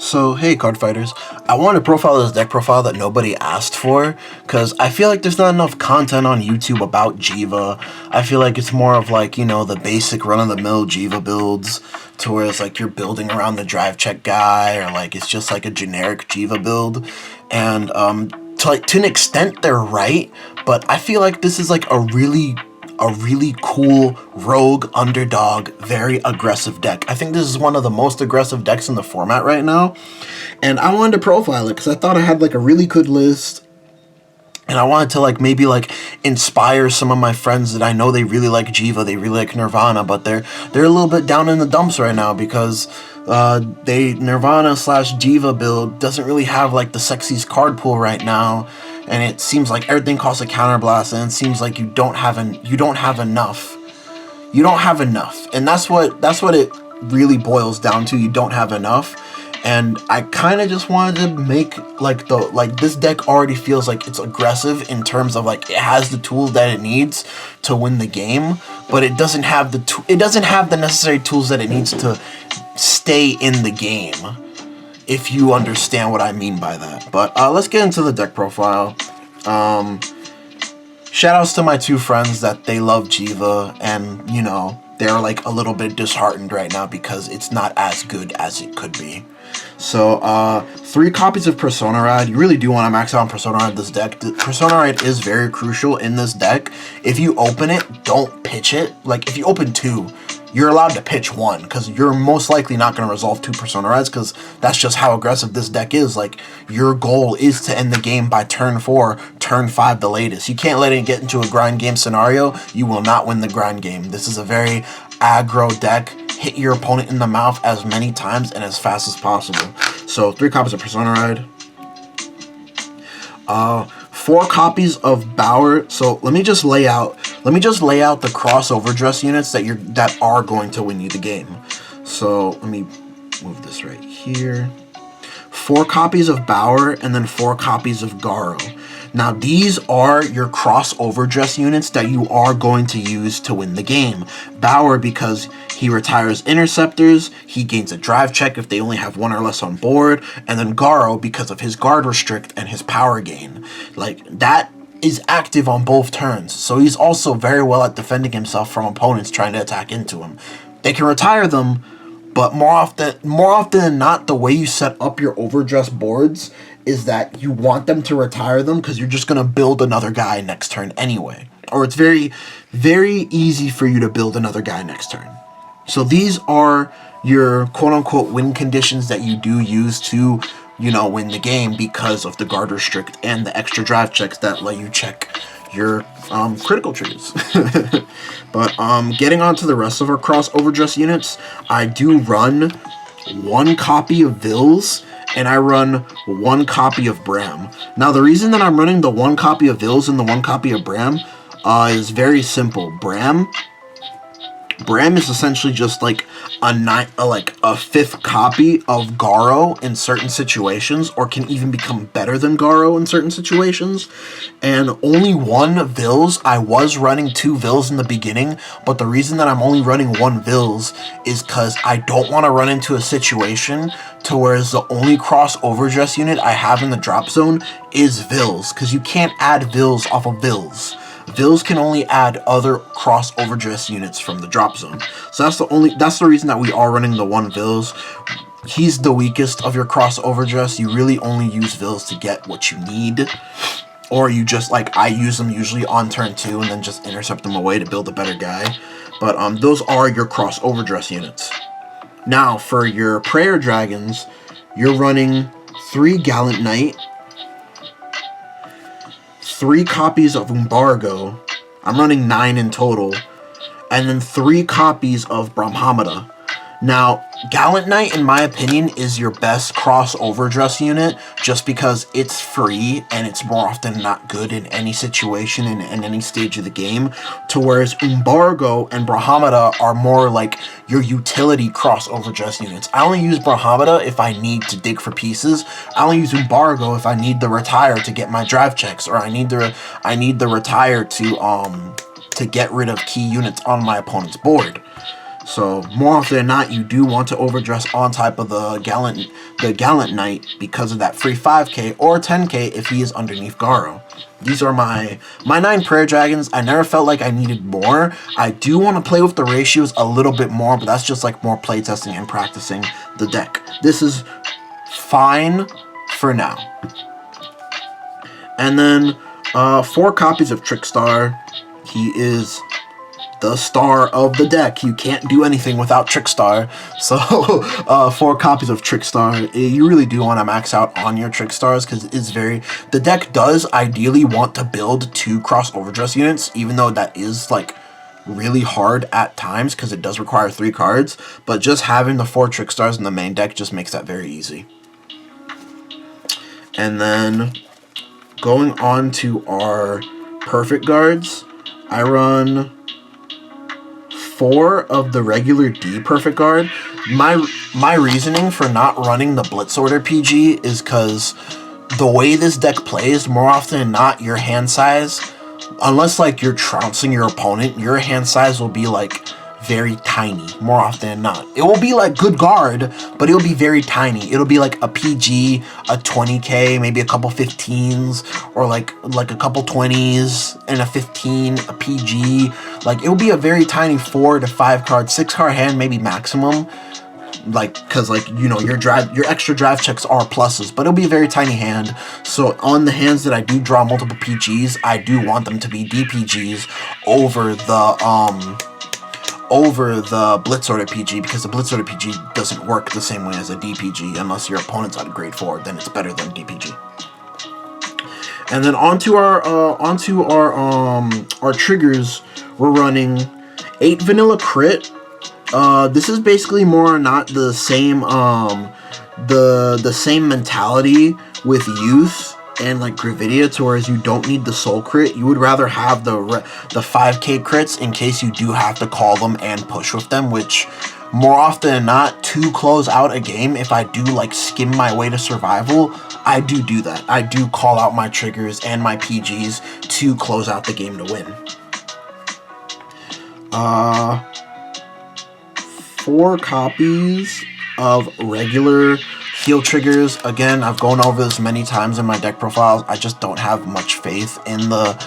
So, hey card fighters, I wanted to profile this deck profile that nobody asked for, because I feel like there's not enough content on YouTube about JHEVA. I feel like it's more of like, you know, the basic run-of-the-mill JHEVA builds, to where it's like you're building around the drive check guy, or like it's just like a generic JHEVA build. And to an extent they're right, but I feel like this is like a really cool rogue underdog, very aggressive deck. I think this is one of the most aggressive decks in the format right now, and I wanted to profile it because I thought I had like a really good list, and I wanted to like maybe like inspire some of my friends that I know they really like JHEVA, they really like Nirvana, but they're a little bit down in the dumps right now because Nirvana / JHEVA build doesn't really have like the sexiest card pool right now. And it seems like everything costs a counterblast, and it seems like you don't have enough. You don't have enough, and that's what it really boils down to. You don't have enough, and I kind of just wanted to make this deck already feels like it's aggressive in terms of like it has the tools that it needs to win the game, but it doesn't have the necessary tools that it needs to stay in the game, if you understand what I mean by that. But let's get into the deck profile. Shoutouts to my two friends that they love JHEVA, and you know, they're like a little bit disheartened right now because it's not as good as it could be. So 3 copies of Persona Ride. You really do want to max out on Persona Ride this deck. Persona Ride is very crucial in this deck. If you open it, don't pitch it. Like if you open 2, you're allowed to pitch 1, because you're most likely not going to resolve 2 Persona Rides, because that's just how aggressive this deck is. Like, your goal is to end the game by turn 4, turn 5 the latest. You can't let it get into a grind game scenario. You will not win the grind game. This is a very aggro deck. Hit your opponent in the mouth as many times and as fast as possible. So 3 copies of Persona Ride. 4 copies of Bauer. So let me just lay out the crossover dress units that are going to win you the game. So let me move this right here. 4 copies of Bauer and then 4 copies of Garo. Now these are your crossover dress units that you are going to use to win the game. Bauer because he retires interceptors, he gains a drive check if they only have 1 or less on board, and then Garo because of his guard restrict and his power gain. Like, that is active on both turns, so he's also very well at defending himself from opponents trying to attack into him. They can retire them, but more often than not, the way you set up your overdress boards is that you want them to retire them because you're just going to build another guy next turn anyway. Or it's very, very easy for you to build another guy next turn. So these are your quote-unquote win conditions that you do use to, you know, win the game because of the guard restrict and the extra drive checks that let you check your critical triggers. But getting on to the rest of our crossover dress units, I do run 1 copy of Vils and I run 1 copy of Bram. Now the reason that I'm running the 1 copy of Vils and the 1 copy of Bram is very simple. Bram is essentially just like a 5th copy of Garo in certain situations, or can even become better than Garo in certain situations. And only 1 Vils. I was running 2 Vils in the beginning, but the reason that I'm only running 1 Vils is because I don't want to run into a situation to where the only crossover dress unit I have in the drop zone is Vils, because you can't add Vils off of Vils. Vils can only add other crossover dress units from the drop zone. So that's the reason that we are running the 1 Vils. He's the weakest of your crossover dress. You really only use Vils to get what you need. Or you just, like, I use them usually on turn 2 and then just intercept them away to build a better guy. But those are your crossover dress units. Now, for your Prayer Dragons, you're running 3 Gallant Knight, 3 copies of Embargo. I'm running 9 in total. And then 3 copies of Brahmamata. Now, Gallant Knight, in my opinion, is your best crossover dress unit just because it's free and it's more often than not good in any situation in any stage of the game. To whereas Embargo and Brahmamata are more like your utility crossover dress units. I only use Brahmamata if I need to dig for pieces. I only use Embargo if I need the retire to get my drive checks, or I need the retire to get rid of key units on my opponent's board. So more often than not, you do want to overdress on type of the Gallant Knight because of that free 5k or 10k if he is underneath Garo. These are my 9 Prayer Dragons. I never felt like I needed more. I do want to play with the ratios a little bit more, but that's just like more playtesting and practicing the deck. This is fine for now. And then 4 copies of Trickstar. He is the star of the deck. You can't do anything without Trickstar. So 4 copies of Trickstar. You really do want to max out on your Trickstars because it's the deck does ideally want to build 2 cross overdress units, even though that is like really hard at times because it does require 3 cards, but just having the 4 Trickstars in the main deck just makes that very easy. And then going on to our perfect guards, I run 4 of the regular D perfect guard. My reasoning for not running the Blitz Order PG is because the way this deck plays, more often than not, your hand size, unless like you're trouncing your opponent, your hand size will be like very tiny more often than not. It will be like good guard, but it'll be very tiny. It'll be like a PG, a 20k, maybe a couple 15s, or like a couple 20s and a 15, a PG. Like it will be a very tiny 4 to 5 card, 6 card hand maybe maximum. Like, cause like, you know, your extra drive checks are pluses, but it'll be a very tiny hand. So on the hands that I do draw multiple PGs, I do want them to be DPGs over the Blitz Order PG, because the Blitz Order PG doesn't work the same way as a DPG unless your opponent's at grade 4, then it's better than DPG. And then onto our triggers, we're running 8 vanilla crit. This is basically more or not the same the same mentality with youth and like Gravidia, to whereas you don't need the soul crit. You would rather have the 5k crits in case you do have to call them and push with them, which more often than not, to close out a game, if I do like skim my way to survival, I do that. I do call out my triggers and my PGs to close out the game to win. 4 copies of regular heal triggers. Again, I've gone over this many times in my deck profiles. I just don't have much faith in the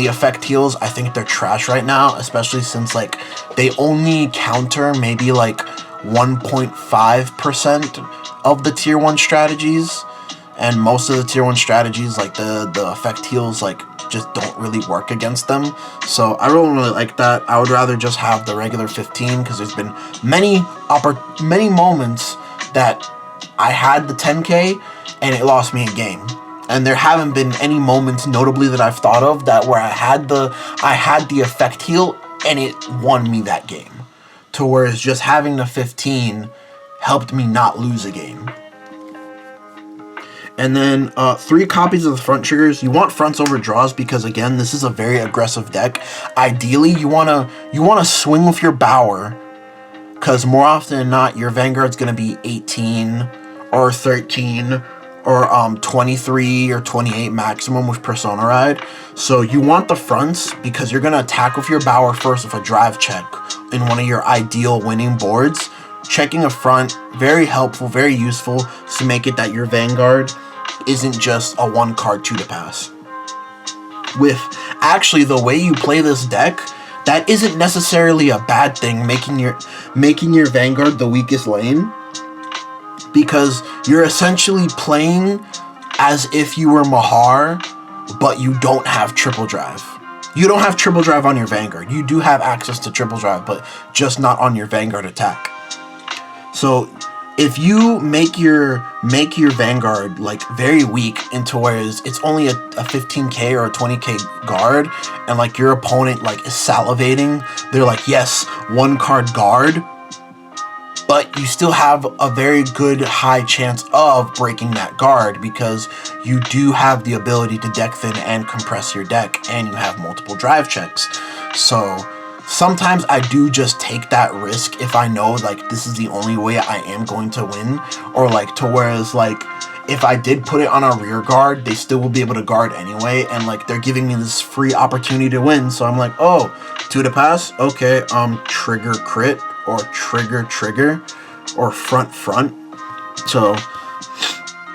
effect heals. I think they're trash right now, especially since like they only counter maybe like 1.5% of the tier 1 strategies, and most of the tier 1 strategies, like the effect heals, like just don't really work against them. So I don't really like that. I would rather just have the regular 15, because there's been many moments that I had the 10k and it lost me a game, and there haven't been any moments notably that I've thought of that where I had the effect heal and it won me that game, to whereas just having the 15 helped me not lose a game. And then 3 copies of the front triggers. You want fronts over draws because, again, this is a very aggressive deck. Ideally, you wanna swing with your Bower, because more often than not, your Vanguard's gonna be 18 or 13 or 23 or 28 maximum with Persona Ride. So you want the fronts because you're gonna attack with your Bower first with a drive check in one of your ideal winning boards. Checking a front, very helpful, very useful to make it that your Vanguard isn't just a 1 card 2 to pass. With actually the way you play this deck, that isn't necessarily a bad thing, making your Vanguard the weakest lane, because you're essentially playing as if you were Mahar, but you don't have triple drive. You don't have triple drive on your Vanguard. You do have access to triple drive, but just not on your Vanguard attack. So if you make your Vanguard like very weak into whereas it's only a 15k or a 20k guard, and like your opponent like is salivating, they're like, yes, 1 card guard, but you still have a very good high chance of breaking that guard because you do have the ability to deck thin and compress your deck, and you have multiple drive checks. So sometimes I do just take that risk if I know like this is the only way I am going to win, or like to whereas like if I did put it on a rear guard, they still will be able to guard anyway, and like they're giving me this free opportunity to win. So I'm like, oh, 2 to pass, okay, trigger crit or trigger, or front. So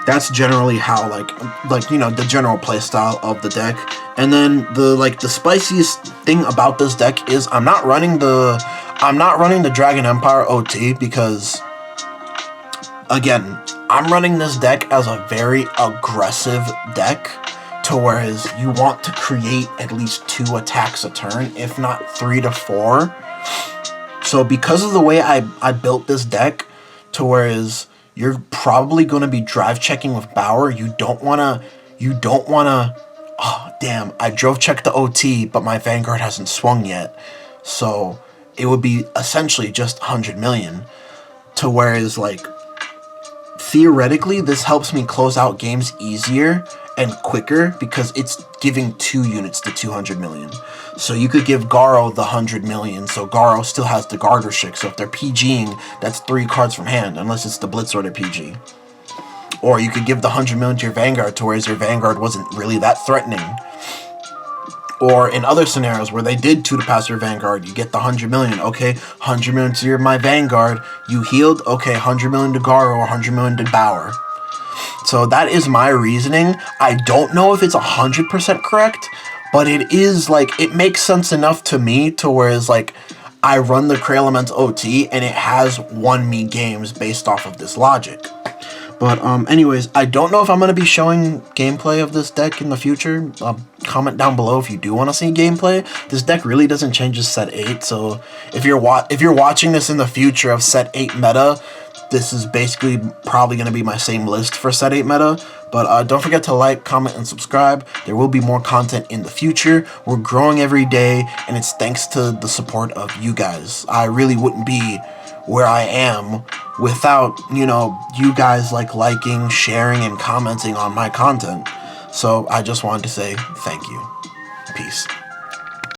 that's generally how like you know, the general play style of the deck. And then the spiciest thing about this deck is I'm not running the Dragon Empire OT because, again, I'm running this deck as a very aggressive deck, to whereas you want to create at least 2 attacks a turn, if not 3 to 4. So because of the way I built this deck, to whereas you're probably going to be drive checking with Bower, you don't want to, oh, damn, I drove check the OT, but my Vanguard hasn't swung yet. So it would be essentially just 100 million. To whereas, like, theoretically, this helps me close out games easier and quicker because it's giving 2 units to 200 million. So you could give Garo the 100 million, so Garo still has the Garter Trick. So if they're PGing, that's 3 cards from hand, unless it's the Blitz Order PG. Or you could give the 100 million to your Vanguard, to whereas your Vanguard wasn't really that threatening. Or in other scenarios where they did 2 to pass your Vanguard, you get the 100 million. Okay, 100 million to my Vanguard. You healed. Okay, 100 million to Garo or 100 million to Bower. So that is my reasoning. I don't know if it's 100% correct, but it is, like, it makes sense enough to me to whereas, like, I run the Cray Elements OT and it has won me games based off of this logic. But anyways, I don't know if I'm going to be showing gameplay of this deck in the future. Comment down below if you do want to see gameplay. This deck really doesn't change as set 8, so if you're watching this in the future of set 8 meta, this is basically probably going to be my same list for set 8 meta. But don't forget to like, comment, and subscribe. There will be more content in the future. We're growing every day, and it's thanks to the support of you guys. I really wouldn't be where I am without, you know, you guys liking, sharing, and commenting on my content. So I just wanted to say thank you. Peace.